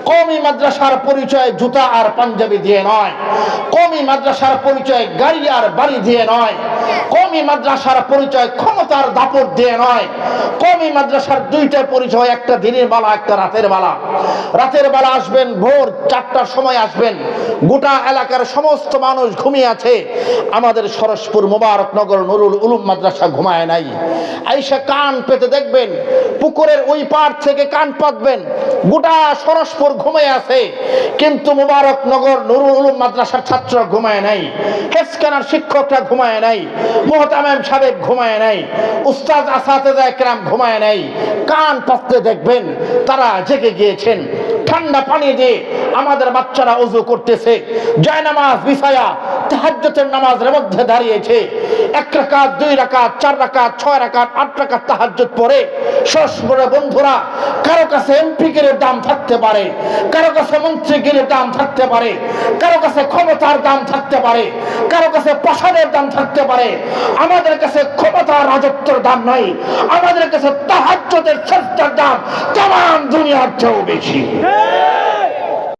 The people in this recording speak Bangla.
কওমি মাদ্রাসার পরিচয় জুতা আর পাঞ্জাবি দিয়ে নয়, কওমি মাদ্রাসার পরিচয় গাড়ি আর বাড়ি দিয়ে নয়, কওমি মাদ্রাসার পরিচয় ক্ষমতার দাপট দিয়ে নয়। কওমি মাদ্রাসার দুইটা পরিচয়, একটা দিনের বেলা, একটা রাতের বেলা। রাতের বেলা আসবেন, ভোর 4টার সময় আসবেন, গোটা এলাকার সমস্ত মানুষ ঘুমিয়ে আছে। আমাদের সরসপুর মোবারকনগর নুরুল উলুম মাদ্রাসা ঘুমায় নাই। আইসা কান পেতে দেখবেন, পুকুরের ওই পার থেকে কান পাতবেন, গোটা সরসপুর ঘুমিয়ে আছে, কিন্তু মোবারকনগর নুরুল উলুম মাদ্রাসার ছাত্ররা ঘুমায় নাই, হেফজখানার শিক্ষকরা ঘুমায় নাই, মুহতামিম সাহেব ঘুমায় নাই, উস্তাদ আসাতেজা কেরাম ঘুমায় নাই। কান পাততে দেখবেন তারা জেগে গিয়েছেন। ঠান্ডা পানি দিয়ে আমাদের বাচ্চারা ওযু করতেছে, জায়নামাজ বিছায়া তাহাজ্জুদের নামাজের মধ্যে দাঁড়িয়েছে। 1 রাকাত, 2 রাকাত, 4 রাকাত, 6 রাকাত, 8 রাকাত তাহাজ্জুদ পড়ে। সরসপুরের বন্ধুরা, কারো কাছে এমপিগিরির দাম থাকতে পারে, কারো কাছে মন্ত্রীগিরির দাম থাকতে পারে, কারো কাছে ক্ষমতার দাম থাকতে পারে, কারো কাছে প্রাসাদের দাম থাকতে পারে। আমাদের কাছে ক্ষমতা রাজত্বের দাম নাই, আমাদের কাছে তাহাজ্জুদের সেজদার দাম তামাম দুনিয়ার চেয়েও বেশি।